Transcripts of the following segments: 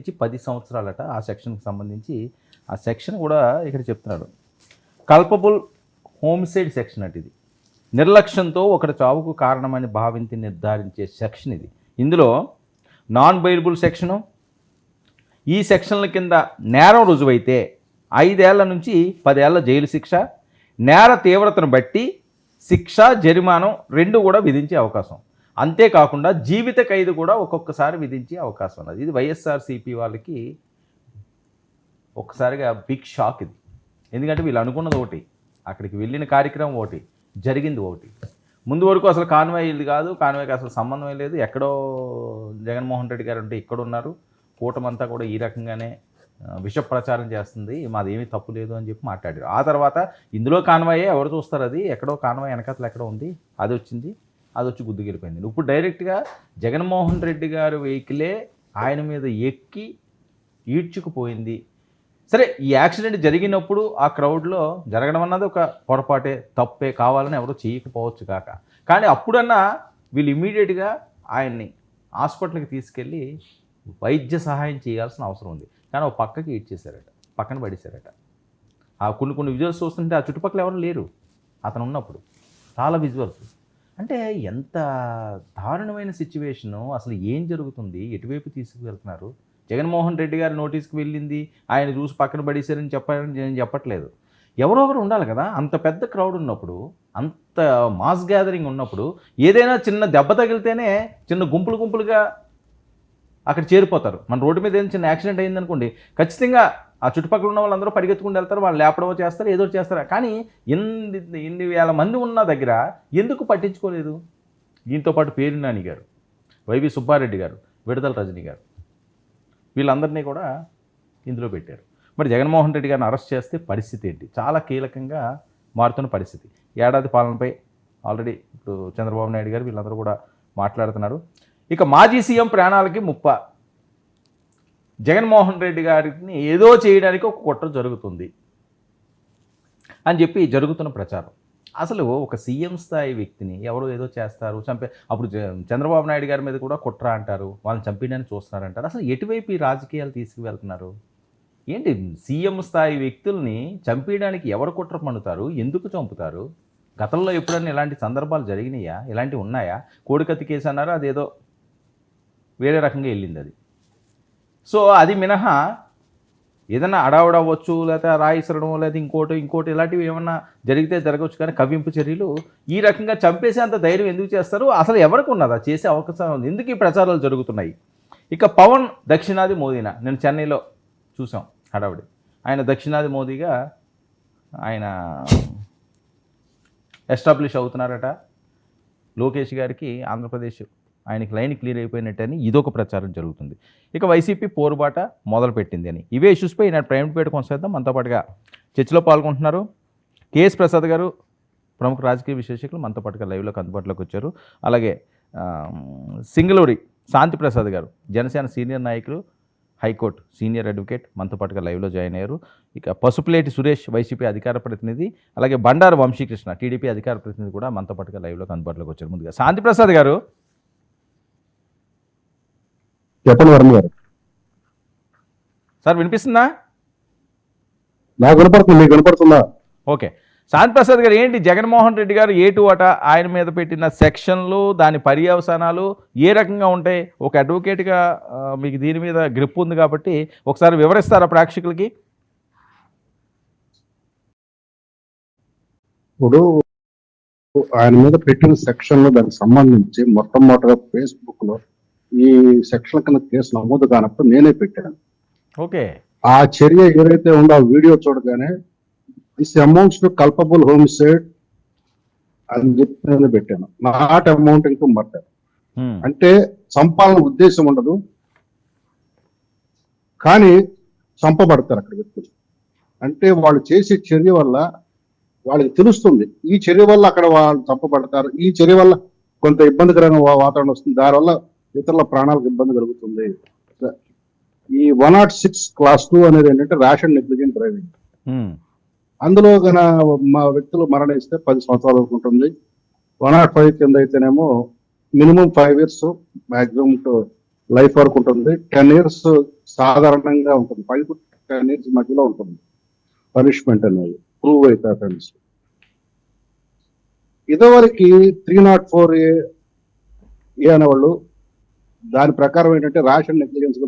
నుంచి 10 సంవత్సరాలట ఆ సెక్షన్కి సంబంధించి. ఆ సెక్షన్ కూడా ఇక్కడ చెప్తున్నాడు. కల్పబుల్ హోమిసైడ్ సెక్షన్ అంటే ఇది నిర్లక్ష్యంతో ఒకటి చావుకు కారణమని భావించి నిర్ధారించే సెక్షన్ ఇది. ఇందులో నాన్ బెయిలబుల్ సెక్షను, ఈ సెక్షన్ల కింద నేరం రుజువైతే 5 ఏళ్ల నుంచి 10 ఏళ్ల జైలు శిక్ష, నేర తీవ్రతను బట్టి శిక్ష, జరిమానం 2 కూడా విధించే అవకాశం. అంతేకాకుండా జీవిత ఖైదు కూడా ఒక్కొక్కసారి విధించే అవకాశం ఉన్నది. ఇది వైఎస్ఆర్సీపీ వాళ్ళకి ఒక్కసారిగా బిగ్ షాక్ ఇది. ఎందుకంటే వీళ్ళు అనుకున్నది ఒకటి, అక్కడికి వెళ్ళిన కార్యక్రమం ఒకటి, జరిగింది ఒకటి. ముందు వరకు అసలు కాన్వాయ్ ఇది కాదు, కాన్వాయ్కి అసలు సంబంధమే లేదు. ఎక్కడో జగన్మోహన్ రెడ్డి గారు అంటే ఇక్కడ ఉన్నారు, కూటమంతా కూడా ఈ రకంగానే విష ప్రచారం చేస్తుంది, మాదేమీ తప్పు లేదు అని చెప్పి మాట్లాడారు. ఆ తర్వాత ఇందులో కాన్వాయే ఎవరు చూస్తారు, అది ఎక్కడో కాన్వాయ్ వెనకతలు ఎక్కడో ఉంది, అది వచ్చింది, అది వచ్చి గుద్దుకెళ్ళిపోయింది. ఇప్పుడు డైరెక్ట్గా జగన్మోహన్ రెడ్డి గారు వెహికలే ఆయన మీద ఎక్కి ఈడ్చుకుపోయింది. సరే, ఈ యాక్సిడెంట్ జరిగినప్పుడు ఆ క్రౌడ్లో జరగడం అన్నది ఒక పొరపాటే, తప్పే, కావాలని ఎవరో చేయకపోవచ్చు కాక. కానీ అప్పుడన్నా వీళ్ళు ఇమ్మీడియట్గా ఆయన్ని హాస్పిటల్కి తీసుకెళ్ళి వైద్య సహాయం చేయాల్సిన అవసరం ఉంది. కానీ ఒక పక్కకి ఈడ్చేశారట, పక్కన పడేశారట. ఆ కొన్ని విజువల్స్ చూస్తుంటే ఆ చుట్టుపక్కల ఎవరు లేరు అతను ఉన్నప్పుడు, చాలా విజువల్స్. అంటే ఎంత దారుణమైన సిచ్యువేషను, అసలు ఏం జరుగుతుంది, ఎటువైపు తీసుకువెళ్తున్నారు. జగన్మోహన్ రెడ్డి గారి నోటీస్కి వెళ్ళింది, ఆయన చూసి పక్కన పడేశారని చెప్పారని నేను చెప్పట్లేదు. ఎవరో ఒకరు ఉండాలి కదా. అంత పెద్ద క్రౌడ్ ఉన్నప్పుడు, అంత మాస్ గ్యాదరింగ్ ఉన్నప్పుడు, ఏదైనా చిన్న దెబ్బ తగిలితేనే చిన్న గుంపులుగా అక్కడ చేరిపోతారు. మన రోడ్డు మీద ఏదైనా చిన్న యాక్సిడెంట్ అయిందనుకోండి, ఖచ్చితంగా ఆ చుట్టుపక్కల ఉన్న వాళ్ళందరూ పరిగెత్తుకుంటూ వెళ్తారు, వాళ్ళు లేపడమో చేస్తారు, ఏదో చేస్తారు. కానీ ఇన్ని వేల మంది ఉన్న దగ్గర ఎందుకు పట్టించుకోలేదు? దీంతో పాటు పేరు నాని గారు, వైవి సుబ్బారెడ్డి గారు, విడుదల రజనీ గారు, వీళ్ళందరినీ కూడా ఇందులో పెట్టారు. మరి జగన్మోహన్ రెడ్డి గారిని అరెస్ట్ చేస్తే పరిస్థితి ఏంటి? చాలా కీలకంగా మారుతున్న పరిస్థితి. ఏడాది పాలనపై ఆల్రెడీ ఇప్పుడు చంద్రబాబు నాయుడు గారు వీళ్ళందరూ కూడా మాట్లాడుతున్నారు. ఇక మాజీ సీఎం ప్రాణాలకి ముప్ప, జగన్మోహన్ రెడ్డి గారిని ఏదో చేయడానికి ఒక కుట్ర జరుగుతుంది అని చెప్పి జరుగుతున్న ప్రచారం. అసలు ఒక సీఎం స్థాయి వ్యక్తిని ఎవరో ఏదో చేస్తారు, అప్పుడు చంద్రబాబు నాయుడు గారి మీద కూడా కుట్ర అంటారు, వాళ్ళని చంపేయడానికి చూస్తున్నారంటారు. అసలు ఎటువైపు ఈ రాజకీయాలు తీసుకువెళ్తున్నారు ఏంటి? సీఎం స్థాయి వ్యక్తుల్ని చంపేయడానికి ఎవరు కుట్ర పన్నుతారు, ఎందుకు చంపుతారు? గతంలో ఎప్పుడన్నా ఇలాంటి సందర్భాలు జరిగినాయా? ఇలాంటివి ఉన్నాయా? కోడికత్తి కేసు అన్నారు, అదేదో వేరే రకంగా వెళ్ళింది అది. సో అది మినహా ఏదైనా అడావుడవచ్చు, లేకపోతే రాయిసరడం, లేదా ఇంకోటి ఇలాంటివి ఏమన్నా జరిగితే జరగవచ్చు. కానీ కవ్వింపు చర్యలు ఈ రకంగా చంపేసే అంత ధైర్యం ఎందుకు చేస్తారు? అసలు ఎవరికి ఉన్నదా చేసే అవకాశం ఉంది? ఎందుకు ఈ ప్రచారాలు జరుగుతున్నాయి? ఇక పవన్ దక్షిణాది మోదీనా? నేను చెన్నైలో చూసాం హడావుడి. ఆయన దక్షిణాది మోదీగా ఆయన ఎస్టాబ్లిష్ అవుతున్నారట. లోకేష్ గారికి ఆంధ్రప్రదేశ్ ఆయనకి లైన్ క్లియర్ అయిపోయినట్టని ఇదొక ప్రచారం జరుగుతుంది. ఇక వైసీపీ పోరుబాట మొదలుపెట్టింది అని. ఇవే ఇష్యూస్పై ఈనాడు ప్రైమ్ డిబేట్ కొనసాగిద్దాం. మనతో పాటుగా చర్చలో పాల్గొంటున్నారు కేఎస్ ప్రసాద్ గారు, ప్రముఖ రాజకీయ విశ్లేషకులు, మనతో పాటుగా లైవ్లోకి అందుబాటులోకి వచ్చారు. అలాగే సింగళూరి శాంతి ప్రసాద్ గారు, జనసేన సీనియర్ నాయకులు, హైకోర్టు సీనియర్ అడ్వకేట్, మనతో పాటుగా లైవ్లో జాయిన్ అయ్యారు. ఇక పసుపులేటి సురేష్, వైసీపీ అధికార ప్రతినిధి, అలాగే బండారు వంశీకృష్ణ, టీడీపీ అధికార ప్రతినిధి కూడా మనతో పాటుగా లైవ్లోకి అందుబాటులోకి వచ్చారు. ముందుగా శాంతి ప్రసాద్ గారు చెప్పండి. వరుణ్ గారు, సార్ వినిపిస్తుందా? నాకు వినపడుతుంది, మీకు వినపడుతుందా? ఓకే. శాంతి ప్రసాద్ గారు, ఏంటి జగన్మోహన్ రెడ్డి గారు ఏటువట ఆయన మీద పెట్టిన సెక్షన్లు, దాని పర్యవసానాలు ఏ రకంగా ఉంటాయి? ఒక అడ్వకేట్గా మీకు దీని మీద గ్రిప్ ఉంది కాబట్టి ఒకసారి వివరిస్తారా ప్రేక్షకులకి? ఇప్పుడు ఆయన మీద పెట్టిన సెక్షన్లు దానికి సంబంధించి మొట్టమొదటిగా ఫేస్బుక్ లో ఈ సెక్షన్ కింద కేసు నమోదు కానప్పుడు నేనే పెట్టాను. ఓకే. ఆ చర్య ఏదైతే ఉందో ఆ వీడియో చూడగానే this amounts to culpable homicide అని చెప్పి నేను పెట్టాను. Not amounting to murder. అంటే చంపాలని ఉద్దేశం ఉండదు, కానీ చంపబడతారు అక్కడ వ్యక్తులు. అంటే వాళ్ళు చేసే చర్య వల్ల వాళ్ళకి తెలుస్తుంది, ఈ చర్య వల్ల అక్కడ వాళ్ళు చంపబడతారు, ఈ చర్య వల్ల కొంత ఇబ్బందికరమైన వాతావరణం వస్తుంది, దానివల్ల ఇతరుల ప్రాణాలకు ఇబ్బంది కలుగుతుంది. ఈ 106 Class 2 అనేది ఏంటంటే ర్యాష్ అండ్ నెగ్లిజెంట్ డ్రైవింగ్. అందులో గన మా వ్యక్తులు మరణిస్తే 10 సంవత్సరాలు ఉంటుంది. 105 కింద అయితేనేమో మినిమం 5 years, మాక్సిమం లైఫ్ వరకు ఉంటుంది. 10 years సాధారణంగా ఉంటుంది. 5 to 10 years మధ్యలో ఉంటుంది పనిష్మెంట్ అనేది ప్రూవ్ అయితే అఫెన్స్. ఇదివరకు 304A అనేవాళ్ళు దాని ప్రకారం ఏంటంటే రేషన్ నెగ్లిజెన్స్.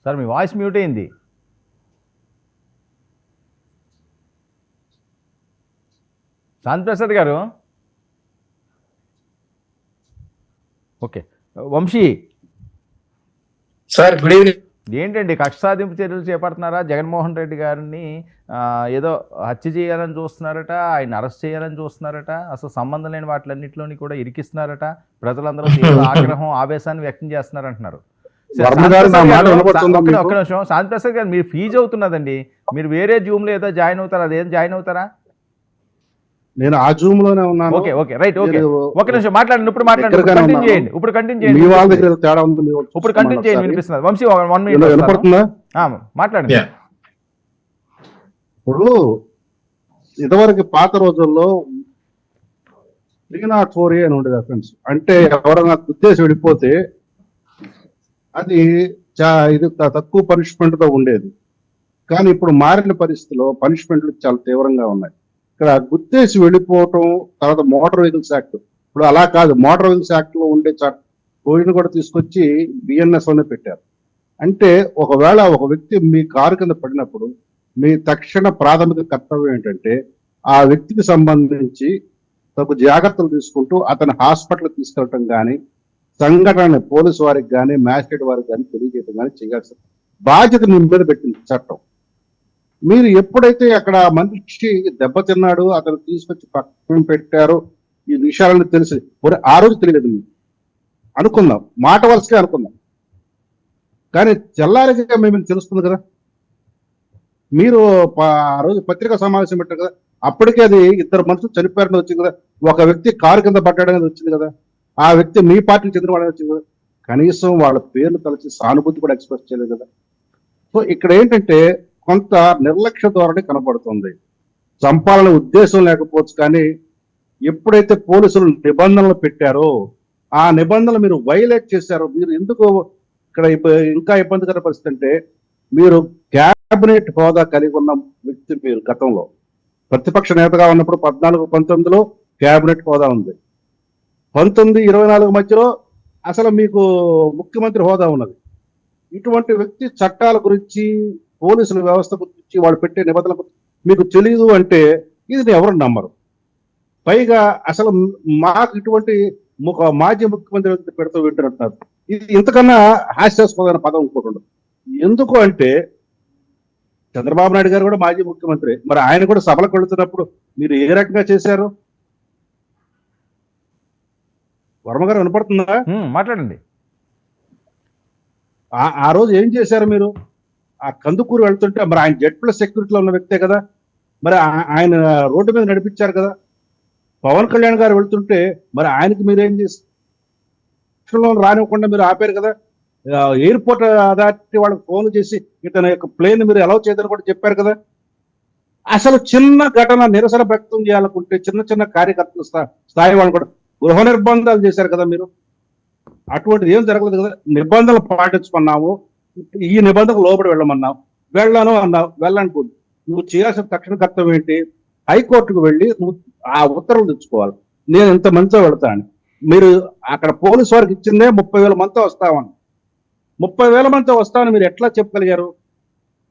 సార్ మీ వాయిస్ మ్యూట్ అయింది. శాంతిప్రసాద్ గారు. Okay, Vamsi sir good evening. ఏంటండి కక్ష సాధింపు చర్యలు చేపడుతున్నారా? జగన్మోహన్ రెడ్డి గారిని ఏదో హత్య చేయాలని చూస్తున్నారట, ఆయన అరెస్ట్ చేయాలని చూస్తున్నారట, అసలు సంబంధం లేని వాటిలన్నింటిలోని కూడా ఇరికిస్తున్నారట, ప్రజలందరూ తీవ్ర ఆగ్రహం ఆవేశాన్ని వ్యక్తం చేస్తున్నారంటున్నారు. ఒక్క నిమిషం శాంతిప్రసాద్ గారు, మీరు ఫీజు అవుతున్నదండి, మీరు వేరే జూమ్లో ఏదో జాయిన్ అవుతారా? అదేం జాయిన్ అవుతారా? నేను ఆ జూమ్ లోనే ఉన్నాను. Okay okay right. ఓకే ఒక నిమిషం మాట్లాడండి. ఇప్పుడు మాట్లాడండి, కంటిన్యూ చేయండి. ఇప్పుడు కంటిన్యూ చేయండి. మీ వాళ్ళ దగ్గర తేడా ఉంది. ఇప్పుడు కంటిన్యూ చేయండి, వినిపిస్తున్నారు. వంశీ 1 minute వినపడుతుందా? మాట్లాడండి. ఇప్పుడు ఇదివరకు పాత రోజుల్లో 304A అని ఉండేది అఫెన్స్. అంటే ఎవరైనా ఉద్దేశం వెళ్ళిపోతే అది ఇది తక్కువ పనిష్మెంట్ తో ఉండేది. కానీ ఇప్పుడు మారిన పరిస్థితిలో పనిష్మెంట్లు చాలా తీవ్రంగా ఉన్నాయి. ఇక్కడ గుర్తేసి వెళ్ళిపోవటం, తర్వాత మోటార్ వెహికల్స్ యాక్ట్, ఇప్పుడు అలా కాదు, మోటార్ వెహికల్స్ యాక్ట్ లో ఉండే పోయిన కూడా తీసుకొచ్చి బిఎన్ఎస్ లోనే పెట్టారు. అంటే ఒకవేళ ఒక వ్యక్తి మీ కారు కింద పడినప్పుడు మీ తక్షణ ప్రాథమిక కర్తవ్యం ఏంటంటే ఆ వ్యక్తికి సంబంధించి తగు జాగ్రత్తలు తీసుకుంటూ అతని హాస్పిటల్ తీసుకెళ్ళటం కానీ, సంఘటన పోలీసు వారికి కానీ మ్యాజిస్ట్రేట్ వారికి కానీ తెలియజేయడం కానీ చేయాల్సిన బాధ్యత మీ మీద పెట్టింది చట్టం. మీరు ఎప్పుడైతే అక్కడ మనిషి దెబ్బతిన్నాడు, అతను తీసుకొచ్చి పక్కన పెట్టారు, ఈ విషయాలను తెలిసి ఆ రోజు తెలియదు మీకు అనుకుందాం, మాట వరుసగా అనుకుందాం, కానీ తెల్లారిగా మేము తెలుస్తుంది కదా. మీరు ఆ రోజు పత్రికా సమావేశం పెట్టారు కదా, అప్పటికే అది 2 మనుషులు చనిపోయారని వచ్చింది కదా, ఒక వ్యక్తి కారు కింద పడ్డాడనేది వచ్చింది కదా, ఆ వ్యక్తి మీ పార్టీకి చెందిన వాళ్ళని వచ్చింది కదా, కనీసం వాళ్ళ పేర్లు తలచి సానుభూతి కూడా ఎక్స్ప్రెస్ చేయలేదు కదా. సో ఇక్కడ ఏంటంటే కొంత నిర్లక్ష్య ధోరణి కనబడుతుంది. చంపాలనే ఉద్దేశం లేకపోవచ్చు, కానీ ఎప్పుడైతే పోలీసులు నిబంధనలు పెట్టారో ఆ నిబంధనలు మీరు వైలేట్ చేశారో, మీరు ఎందుకు ఇక్కడ ఇంకా ఇబ్బందికర పరిస్థితి అంటే, మీరు క్యాబినెట్ హోదా కలిగి ఉన్న వ్యక్తి, మీరు గతంలో ప్రతిపక్ష నేతగా ఉన్నప్పుడు 14-19లో క్యాబినెట్ హోదా ఉంది, 19-24 మధ్యలో అసలు మీకు ముఖ్యమంత్రి హోదా ఉన్నది. ఇటువంటి వ్యక్తి చట్టాల గురించి, పోలీసుల వ్యవస్థ గురించి, వాళ్ళు పెట్టే నిబంధనల గురించి మీకు తెలియదు అంటే ఇది ఎవరు నమ్మరు. పైగా అసలు మాకు ఇటువంటి మాజీ ముఖ్యమంత్రి పెడుతూ వింటున్నారు. ఇది ఇంతకన్నా హాస్యాస్పదమైన పదం ఇంకోటి ఉండదు. ఎందుకు అంటే చంద్రబాబు నాయుడు గారు కూడా మాజీ ముఖ్యమంత్రి, మరి ఆయన కూడా సభలకు వెళుతున్నప్పుడు మీరు ఏ రకంగా చేశారు? వర్మ గారు వినపడుతుందా? మాట్లాడండి. ఆ రోజు ఏం చేశారు మీరు? ఆ కందుకూరు వెళ్తుంటే మరి ఆయన జెడ్+ సెక్యూరిటీలో ఉన్న వ్యక్తే కదా, మరి ఆయన రోడ్డు మీద నడిపించారు కదా. పవన్ కళ్యాణ్ గారు వెళ్తుంటే మరి ఆయనకి మీరేం చేసి రానివ్వకుండా మీరు ఆపారు కదా. ఎయిర్పోర్ట్ అథారిటీ వాళ్ళకి ఫోన్ చేసి ఇతని యొక్క ప్లేన్ మీరు అలౌ చేయదని కూడా చెప్పారు కదా. అసలు చిన్న ఘటన నిరసన వ్యక్తం చేయాలనుకుంటే చిన్న చిన్న కార్యకర్తల స్థాయి వాళ్ళు కూడా గృహ నిర్బంధాలు చేశారు కదా మీరు. అటువంటిది ఏం జరగలేదు కదా. నిబంధనలు పాటించుకున్నాము, ఈ నిబంధనకు లోబడి వెళ్ళమన్నావు, వెళ్ళను అన్నావు, వెళ్ళనుకోండి. నువ్వు చేయాల్సిన తక్షణ కర్తవ్యం ఏంటి? హైకోర్టుకు వెళ్ళి నువ్వు ఆ ఉత్తర్వులు తెచ్చుకోవాలి. నేను ఇంత మందితో వెళ్తాను, మీరు అక్కడ పోలీసు వారికి ఇచ్చిందే 30,000 మందితో వస్తామని, 30,000 మందితో వస్తామని మీరు ఎట్లా చెప్పగలిగారు?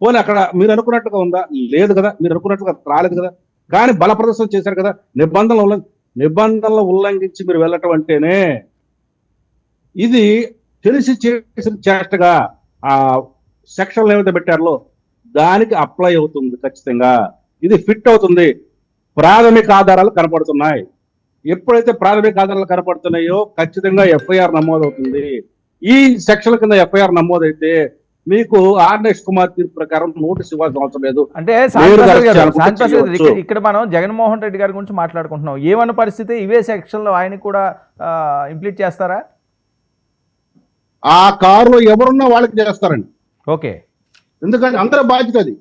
పోనీ అక్కడ మీరు అనుకున్నట్టుగా ఉందా? లేదు కదా, మీరు అనుకున్నట్టుగా రాలేదు కదా. కానీ బల ప్రదర్శన చేశారు కదా. నిబంధనలు ఉల్లంఘించి మీరు వెళ్ళటం అంటేనే ఇది తెలిసి చేసిన చేష్టగా ఆ సెక్షన్లు ఏమైతే పెట్టారో దానికి అప్లై అవుతుంది ఖచ్చితంగా. ఇది ఫిట్ అవుతుంది. ప్రాథమిక ఆధారాలు కనపడుతున్నాయి. ఎప్పుడైతే ప్రాథమిక ఆధారాలు కనపడుతున్నాయో ఖచ్చితంగా ఎఫ్ఐఆర్ నమోదవుతుంది. ఈ సెక్షన్ కింద ఎఫ్ఐఆర్ నమోదైతే మీకు ఆర్ఎస్ కుమార్ తీర్పు ప్రకారం నోటీస్ ఇవ్వాల్సిన అవసరం లేదు. అంటే ఇక్కడ మనం జగన్మోహన్ రెడ్డి గారి గురించి మాట్లాడుకుంటున్నాం. ఏమన్న పరిస్థితి ఇవే సెక్షన్లో ఆయన కూడా ఇంప్లీట్ చేస్తారా? ఆ కారులో ఎవరున్నా వాళ్ళకి చేస్తారండి. ఓకే, ఎందుకంటే అందరూ బాధ్యత అది.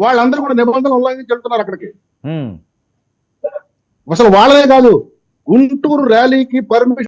వాళ్ళందరూ కూడా నిబంధనలు ఉల్లంఘించి వెళ్తున్నారు అక్కడికి. అసలు వాళ్ళనే కాదు, గుంటూరు ర్యాలీకి పర్మిషన్